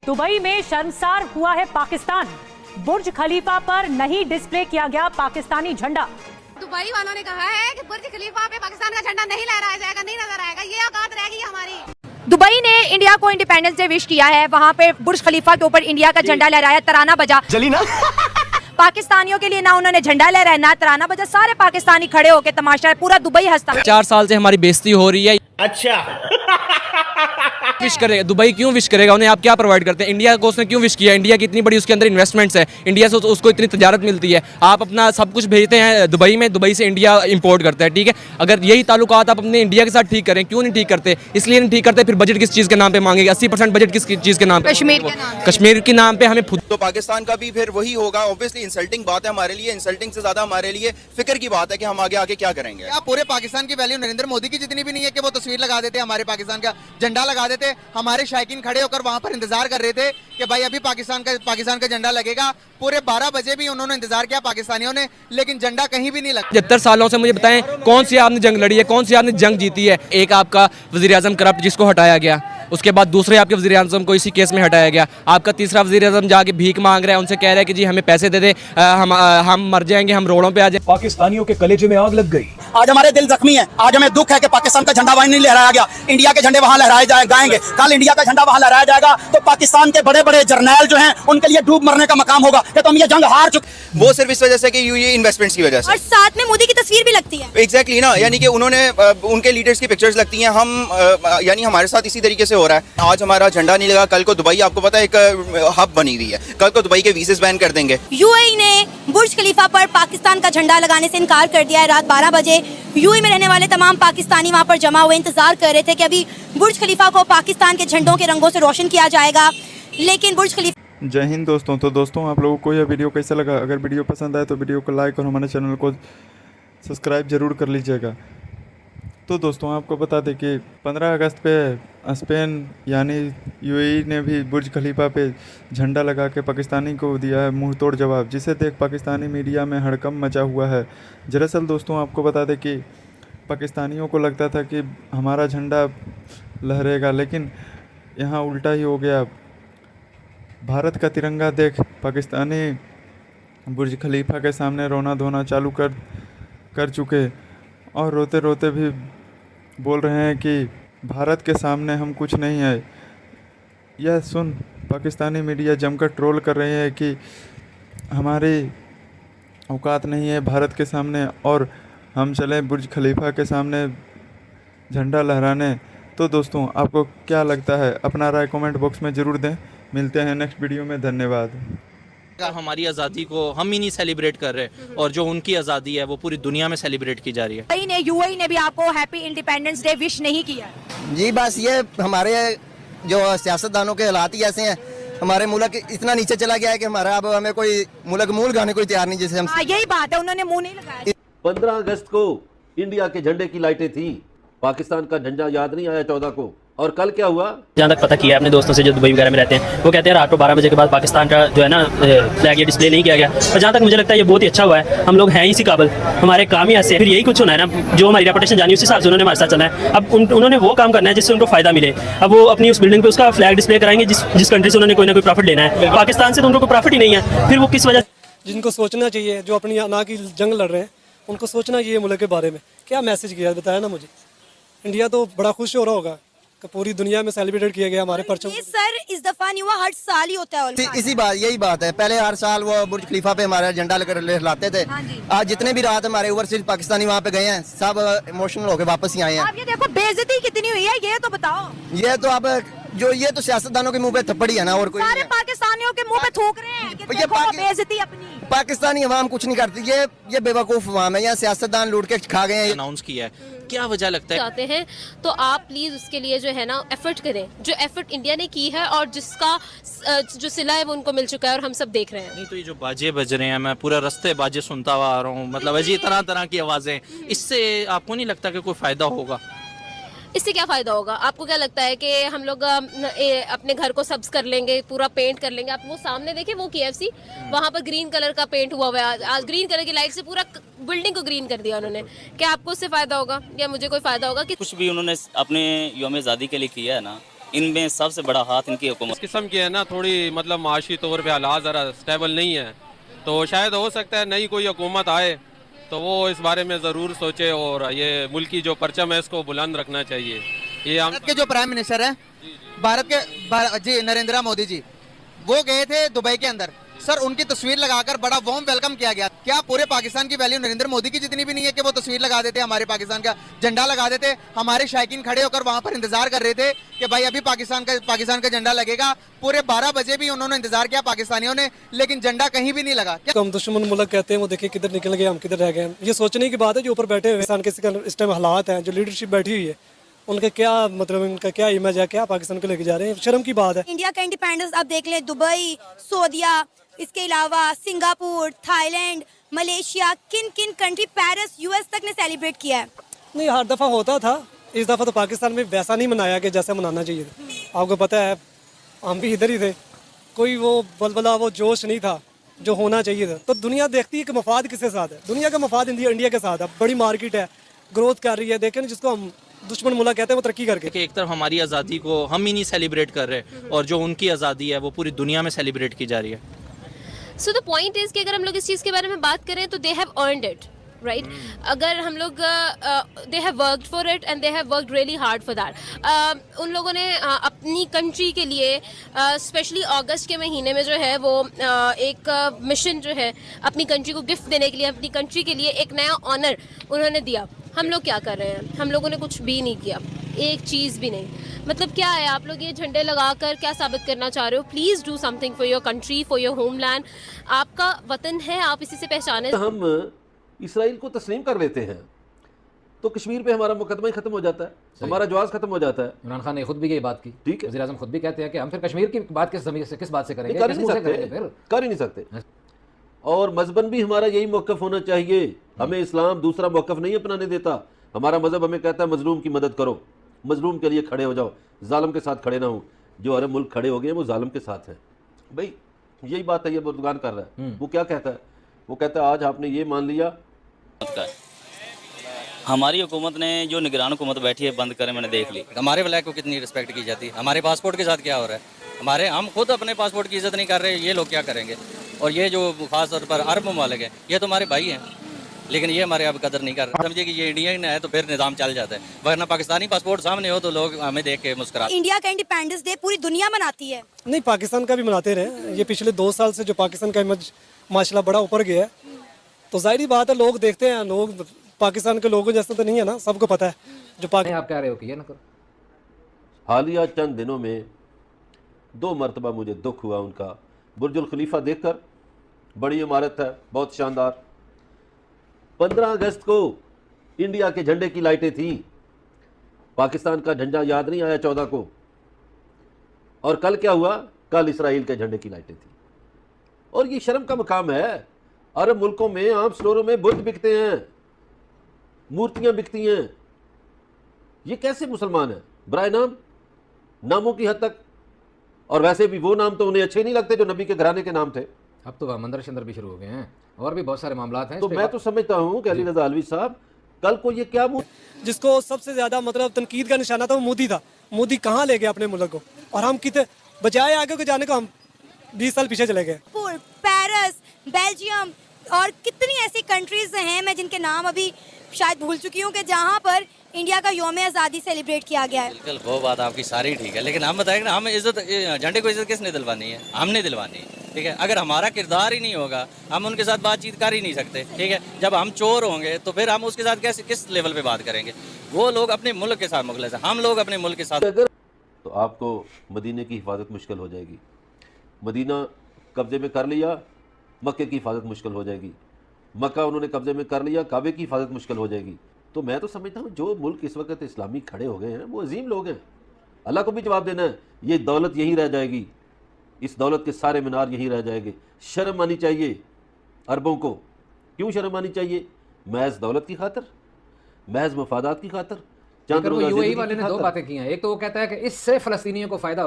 Dubai में शर्मसार हुआ है पाकिस्तान। बुर्ज खलीफा पर नहीं डिस्प्ले किया गया पाकिस्तानी झंडा। दुबई वालों ने कहा है कि बुर्ज खलीफा पे पाकिस्तान का झंडा नहीं लहराया जाएगा, नहीं नजर आएगा। ये औकात रहेगी हमारी। दुबई ने इंडिया को इंडिपेंडेंस डे विश किया है। वहाँ पे बुर्ज खलीफा के ऊपर इंडिया का झंडा लहराया, तराना बजा। जली ना पाकिस्तानियों के लिए ना उन्होंने झंडा लहराया ना तराना बजा। सारे पाकिस्तानी खड़े होके तमाशा है, पूरा दुबई हंसता। 4 साल से हमारी बेइज्जती हो रही है। अच्छा विश करेगा दुबई, क्यों विश करेगा? उन्हें आप क्या प्रोवाइड करते हैं? इंडिया को उसने क्यों विश किया? इंडिया की इतनी बड़ी उसके अंदर इन्वेस्टमेंट्स है, इंडिया से उसको इतनी तजारत मिलती है। आप अपना सब कुछ भेजते हैं दुबई में, दुबई से इंडिया इंपोर्ट करता है, ठीक है। अगर यही ताल्लुकात आप अपने इंडिया के साथ ठीक करें, क्यों नहीं ठीक करते? इसलिए नहीं ठीक करते। फिर बजट किस चीज़ के नाम पे मांगेंगे? 80% बजट किस चीज़ के नाम पे? कश्मीर के नाम पे हमें तो पाकिस्तान का भी फिर वही होगा। ऑब्वियसली इंसल्टिंग बात है हमारे लिए, इंसल्टिंग से ज्यादा हमारे लिए फिक्र की बात है कि हम आगे आके क्या करेंगे। आप पूरे पाकिस्तान की वैल्यू नरेंद्र मोदी की जितनी भी नहीं है कि वो तस्वीर लगा देते, हमारे पाकिस्तान का झंडा लगा देते। हमारे शायकीन खड़े होकर वहां पर इंतजार कर रहे थे कि भाई अभी पाकिस्तान का झंडा लगेगा। पूरे 12 बजे भी उन्होंने इंतजार किया पाकिस्तानियों ने, लेकिन झंडा कहीं भी नहीं लगा। 75 सालों से मुझे बताएं कौन सी आपने जंग लड़ी है, कौन सी आपने जंग जीती है? एक आपका वज़ीर-ए-आज़म करप्ट जिसको हटाया गया, उसके बाद दूसरे आपके वज़ीर-ए-आज़म को इसी केस में हटाया गया। आपका तीसरा वज़ीर-ए-आज़म जाके भीख मांग रहा है, उनसे कह रहा है कि जी हमें पैसे दे दे, हम मर जाएंगे, हम रोडों पे आ जाए। पाकिस्तानियों के कलेजे में आग लग गई। आज हमारे दिल जख्मी है, आज हमें दुख है कि पाकिस्तान का झंडा वहीं नहीं लहराया गया। इंडिया के झंडे वहां लहराए जाएंगे, कल इंडिया का झंडा वहां लहराया जाएगा तो पाकिस्तान के बड़े बड़े जर्नैल जो हैं उनके लिए डूब मरने का मकाम होगा कि तुम ये जंग हार चुके। वो सिर्फ इस वजह से कि ये इन्वेस्टमेंट्स की वजह से, और साथ में मोदी की तस्वीर भी लगती है। एग्जैक्टली ना, यानी कि उन्होंने उनके लीडर्स की पिक्चर्स लगती हैं। हम यानी हमारे साथ इसी तरीके से हो रहा है। आज हमारा झंडा नहीं लगा, कल को दुबई आपको पता है एक हब बनी हुई है, कल को दुबई के वीज़े बैन कर देंगे। यूएई ने बुर्ज खलीफा पर पाकिस्तान का झंडा लगाने से इनकार कर दिया है। रात 12 बजे यूएई में रहने वाले तमाम पाकिस्तानी वहां पर जमा हुए, इंतजार कर रहे थे कि अभी बुर्ज खलीफा को पाकिस्तान के झंडों के रंगों से रोशन किया जाएगा, लेकिन बुर्ज खलीफा। जय हिंद दोस्तों। तो दोस्तों आप लोगों को यह वीडियो कैसा लगा? अगर वीडियो पसंद आए तो वीडियो को लाइक और हमारे चैनल को सब्सक्राइब ज़रूर कर लीजिएगा। तो दोस्तों आपको बता दें कि 15 अगस्त पे स्पेन यानी यूएई ने भी बुर्ज खलीफा पे झंडा लगा के पाकिस्तानी को दिया है मुंह तोड़ जवाब, जिसे देख पाकिस्तानी मीडिया में हड़कंप मचा हुआ है। दरअसल दोस्तों आपको बता दें कि पाकिस्तानियों को लगता था कि हमारा झंडा लहरेगा, लेकिन यहाँ उल्टा ही हो गया। भारत का तिरंगा देख पाकिस्तानी बुर्ज खलीफा के सामने रोना धोना चालू कर चुके और रोते रोते भी बोल रहे हैं कि भारत के सामने हम कुछ नहीं है। यह सुन पाकिस्तानी मीडिया जमकर ट्रोल कर रही है कि हमारी औकात नहीं है भारत के सामने और हम चले बुर्ज खलीफा के सामने झंडा लहराने। तो दोस्तों आपको क्या लगता है? अपना राय कमेंट बॉक्स में ज़रूर दें। मिलते हैं नेक्स्ट वीडियो में, धन्यवाद। हमारी आज़ादी को हम ही नहीं सेलिब्रेट कर रहे और जो उनकी आज़ादी है वो पूरी दुनिया में सेलिब्रेट की जा रही है। यूएई ने भी आपको हैप्पी इंडिपेंडेंस डे विश नहीं किया जी, बस ये हमारे जो सियासतदानों के हालात ही ऐसे हैं। हमारे मुल्क इतना नीचे चला गया है कि हमारा अब हमें कोई मुल्क मूल गाने कोई तैयार नहीं, जैसे हम। यही बात है, उन्होंने मुंह नहीं लगाया। 15 अगस्त को इंडिया के झंडे की लाइटें थी, पाकिस्तान का झंडा याद नहीं आया 14 को। और कल क्या हुआ? जहाँ तक पता किया अपने दोस्तों से जो दुबई वगैरह में रहते हैं, वो कहते हैं रात को 12 बजे के बाद पाकिस्तान का जो है ना फ्लैग ये डिस्प्ले नहीं किया गया। और जहाँ तक मुझे लगता है ये बहुत ही अच्छा हुआ है। हम लोग हैं इसी काबिल, हमारे काम ही ऐसे। फिर यही कुछ होना है ना, जो हमारी रेपुटेशन जानी उस हिसाब से उन्होंने हमारे साथ चलना है। अब उन्होंने वो काम करना है जिससे उनको फायदा मिले। अब वो अपनी उस बिल्डिंग पे उसका फ्लैग डिस्प्ले कराएंगे जिस कंट्री से उन्होंने कोई ना कोई प्रॉफिट लेना है। पाकिस्तान से तो उनको कोई प्रॉफिट ही नहीं है, फिर वो किस वजह। जिनको सोचना चाहिए, जो अपनी अना की जंग लड़ रहे हैं, उनको सोचना चाहिए मुल्क के बारे में। क्या मैसेज किया बताया ना मुझे। इंडिया तो बड़ा खुश हो रहा होगा कि पूरी दुनिया में सेलिब्रेट किया गया हमारे परचम। सर इस दफा नहीं हुआ, हर साल ही होता है। यही बात है। पहले हर साल वो बुर्ज खलीफा पे हमारा झंडा लहराते थे। आज जितने भी रात हमारे ओवरसीज पाकिस्तानी वहाँ पे गए हैं, सब इमोशनल होकर वापस ही आए हैं। आप ये देखो बेइज्जती कितनी हुई है, ये तो बताओ। ये तो अब ये तो सियासतदानों के मुंह पे थप्पड़ ही है ना, और कोई सारे पाकिस्तानियों के मुंह पे थूक रहे हैं कि देखो बेइज्जती अपनी। पाकिस्तानी अवाम कुछ नहीं करती, ये बेवकूफ अवाम है। यहाँ सियासतदान लूट के खा गए हैं। अनाउंस किया है, क्या वजह लगता है? चाहते हैं तो आप प्लीज उसके लिए जो है ना एफर्ट करें, जो एफर्ट इंडिया ने की है और जिसका जो सिला है वो उनको मिल चुका है और हम सब देख रहे हैं। नहीं तो ये जो बाजे बज रहे हैं, मैं पूरा रास्ते बाजे सुनता हुआ आ रहा हूँ, मतलब अजीब तरह तरह की आवाजें, इससे आपको नहीं लगता कि कोई फायदा होगा? इससे क्या फ़ायदा होगा? आपको क्या लगता है कि हम लोग अपने घर को सब्ज कर लेंगे, पूरा पेंट कर लेंगे? आप वो सामने देखें, वो KFC, वहाँ पर ग्रीन कलर का पेंट हुआ हुआ है। आज ग्रीन कलर की लाइट से पूरा बिल्डिंग को ग्रीन कर दिया उन्होंने। क्या आपको उससे फ़ायदा होगा या मुझे कोई फ़ायदा होगा? कि कुछ भी उन्होंने अपने यौम आज़ादी के लिए किया है ना, इनमें सबसे बड़ा हाथ इनकी हुकूमत। इस किस्म की है ना, थोड़ी मतलब माशी तौर पे हालात ज़रा स्टेबल नहीं है, तो शायद हो सकता है नई कोई हुकूमत आए तो वो इस बारे में ज़रूर सोचे और ये मुल्क की जो परचम है इसको बुलंद रखना चाहिए। ये भारत के जो प्राइम मिनिस्टर हैं, जी नरेंद्र मोदी जी, वो गए थे दुबई के अंदर। सर, उनकी तस्वीर लगाकर बड़ा वार्म वेलकम किया गया। क्या पूरे पाकिस्तान की वैल्यू नरेंद्र मोदी की जितनी भी नहीं है कि वो तस्वीर लगा देते, हमारे पाकिस्तान का झंडा लगा देते? हमारे शायकीन खड़े होकर वहां पर इंतजार कर रहे थे कि भाई अभी पाकिस्तान का झंडा लगेगा। पूरे 12 बजे भी उन्होंने इंतजार किया पाकिस्तानियों ने, लेकिन झंडा कहीं भी नहीं लगा। हम दुश्मन मुल्क कहते हैं, वो देखिए किधर निकल गए, हम किधर रह गए। ये सोचने की बात है जो ऊपर बैठे हुए इस टाइम हालात हैं, जो लीडरशिप बैठी हुई है, उनका क्या मतलब, इनका क्या इमेज है, क्या पाकिस्तान को लेके जा रहे हैं? शर्म की बात है। इंडिया का इंडिपेंडेंस आप देख लें, दुबई, सऊदीया, इसके अलावा सिंगापुर, थाईलैंड, मलेशिया, किन किन कंट्री, पेरिस, US तक ने सेलिब्रेट किया है। नहीं, हर दफ़ा होता था, इस दफ़ा तो पाकिस्तान में वैसा नहीं मनाया कि जैसा मनाना चाहिए था। आपको पता है, हम भी इधर ही थे, कोई वो बलबला, वो जोश नहीं था जो होना चाहिए था। तो दुनिया देखती है कि मफाद किसके साथ है। दुनिया का मफाद इंडिया के साथ है। बड़ी मार्केट है, ग्रोथ कर रही है। देखें ना, जिसको हम दुश्मन मुल्क कहते हैं, वो तरक्की करके। कि एक तरफ हमारी आज़ादी को हम ही नहीं सेलिब्रेट कर रहे और जो उनकी आज़ादी है वो पूरी दुनिया में सेलिब्रेट की जा रही है। सो द पॉइंट इज़ कि अगर हम लोग इस चीज़ के बारे में बात करें तो they have earned it, right? अगर हम लोग they have worked for it and they have worked really hard for that. उन लोगों ने अपनी कंट्री के लिए स्पेशली अगस्त के महीने में जो है वो एक मिशन जो है अपनी कंट्री को गिफ्ट देने के लिए, अपनी कंट्री के लिए एक नया ऑनर उन्होंने दिया। हम लोग क्या कर रहे हैं? हम लोगों ने कुछ भी नहीं किया, एक चीज़ भी नहीं। मतलब क्या है, आप लोग ये झंडे लगाकर क्या साबित करना चाह रहे हो? Please do something for your country, for your homeland. आपका वतन है, आप इसी से पहचाने। हम इसराइल को तस्लीम कर लेते हैं तो कश्मीर पे हमारा मुकदमा ही खत्म हो जाता है, हमारा जवाब खत्म हो जाता है। इमरान खान ने खुद भी ये बात की, ठीक है, वज़ीर आज़म खुद भी कहते हैं कि हम फिर कश्मीर की बात किस बात से करेंगे? कर ही नहीं सकते। और मजहबन भी हमारा यही मौक़िफ़ होना चाहिए। हमें इस्लाम दूसरा मौक़िफ़ नहीं अपनाने देता। हमारा मजहब हमें कहता है मजलूम की मदद करो, मजलूम के लिए खड़े हो जाओ, जालिम के साथ खड़े ना हो। जो अरब मुल्क खड़े हो गए वो जालिम के साथ हैं। भाई यही बात है, ये बुर्दगान कर रहा है। वो क्या कहता है? वो कहता है आज आपने ये मान लिया। हमारी हुकूमत ने जो निगरान हुकूमत बैठी है बंद करें, मैंने देख ली। हमारे ब्लैक को कितनी रिस्पेक्ट की जाती है, हमारे पासपोर्ट के साथ क्या हो रहा है? हम खुद अपने पासपोर्ट की इज्जत नहीं कर रहे, ये लोग क्या करेंगे? और ये जो खास तौर पर अरब ममालिक हैं, ये तो हमारे भाई हैं, लेकिन ये हमारे अब कदर नहीं कर रहे। समझिए कि ये इंडियन है तो फिर निज़ाम चल जाता है, वरना पाकिस्तानी पासपोर्ट सामने हो तो लोग हमें देख के मुस्कुराते। इंडिया का इंडिपेंडेंस डे पूरी दुनिया मनाती है। नहीं, पाकिस्तान का भी मनाते रहे। ये पिछले 2 साल से जो पाकिस्तान का इमेज माशाल्लाह बड़ा ऊपर गया है, तो जाहिर बात है लोग देखते हैं। लोग पाकिस्तान के लोगों जैसा तो नहीं है ना, सबको पता है जो आप कह रहे हो कि ये ना करो। हालिया चंद दिनों में 2 मरतबा मुझे दुख हुआ उनका। बुर्जुल खलीफा देखकर, बड़ी इमारत है, बहुत शानदार। 15 अगस्त को इंडिया के झंडे की लाइटें थी, पाकिस्तान का झंडा याद नहीं आया 14 को। और कल क्या हुआ? कल इसराइल के झंडे की लाइटें थी। और ये शर्म का मकाम है। अरब मुल्कों में आम स्टोरों में बुत बिकते हैं, मूर्तियां बिकती हैं। ये कैसे मुसलमान है? बराए नामों की हद तक। और वैसे भी वो नाम तो उन्हें अच्छे नहीं लगते जो नबी के घराने के नाम थे। अब तो मंदिर शंदर भी शुरू हो गए हैं और भी बहुत सारे मामला हैं। तो मैं तो समझता हूँ कि अली रज़ा अलवी साहब, कल को ये क्या जिसको सबसे ज्यादा मतलब तनकीद का निशाना था वो मोदी था। मोदी कहाँ ले गया अपने मुल्क को, और हम कितने बजाय आगे को जाने को हम 20 साल पीछे चले गए। पेरिस, बेल्जियम और कितनी ऐसी कंट्रीज हैं मैं जिनके नाम अभी शायद भूल चुकी हूँ कि जहाँ पर इंडिया का यौम आज़ादी सेलिब्रेट किया गया है। बिल्कुल, वो बात आपकी सारी ठीक है, लेकिन हम बताएं ना, हम इज्जत झंडे को इज्जत किसने दिलवानी है? हमने दिलवानी है, ठीक है। अगर हमारा किरदार ही नहीं होगा, हम उनके साथ बातचीत कर ही नहीं सकते, ठीक है। जब हम चोर होंगे तो फिर हम उसके साथ कैसे, किस लेवल पे बात करेंगे? वो लोग अपने मुल्क के साथ मुखलिस हैं, हम लोग अपने मुल्क के साथ। तो आपको मदीने की हिफाजत मुश्किल हो जाएगी। मदीना कब्जे में कर लिया, मक्के की हिफाजत मुश्किल हो जाएगी। मक्का उन्होंने कब्जे में कर लिया, काबे की हिफाजत मुश्किल हो जाएगी। तो मैं तो समझता हूँ जो मुल्क इस वक्त इस्लामी खड़े हो गए हैं वो अजीम लोग हैं। अल्लाह को भी जवाब देना है। ये दौलत यहीं रह जाएगी, इस दौलत के सारे मीनार यहीं रह जाएंगे। शर्म आनी चाहिए अरबों को। क्यों शर्म आनी चाहिए? महज दौलत की खातर, महज मफादात की खातर। चंद वो रोज़ा यूएई जिंदगी वाले की ने दो खातिर। बातें की हैं। एक तो वो कहता है कि इससे फ़लस्तीनियों को फ़ायदा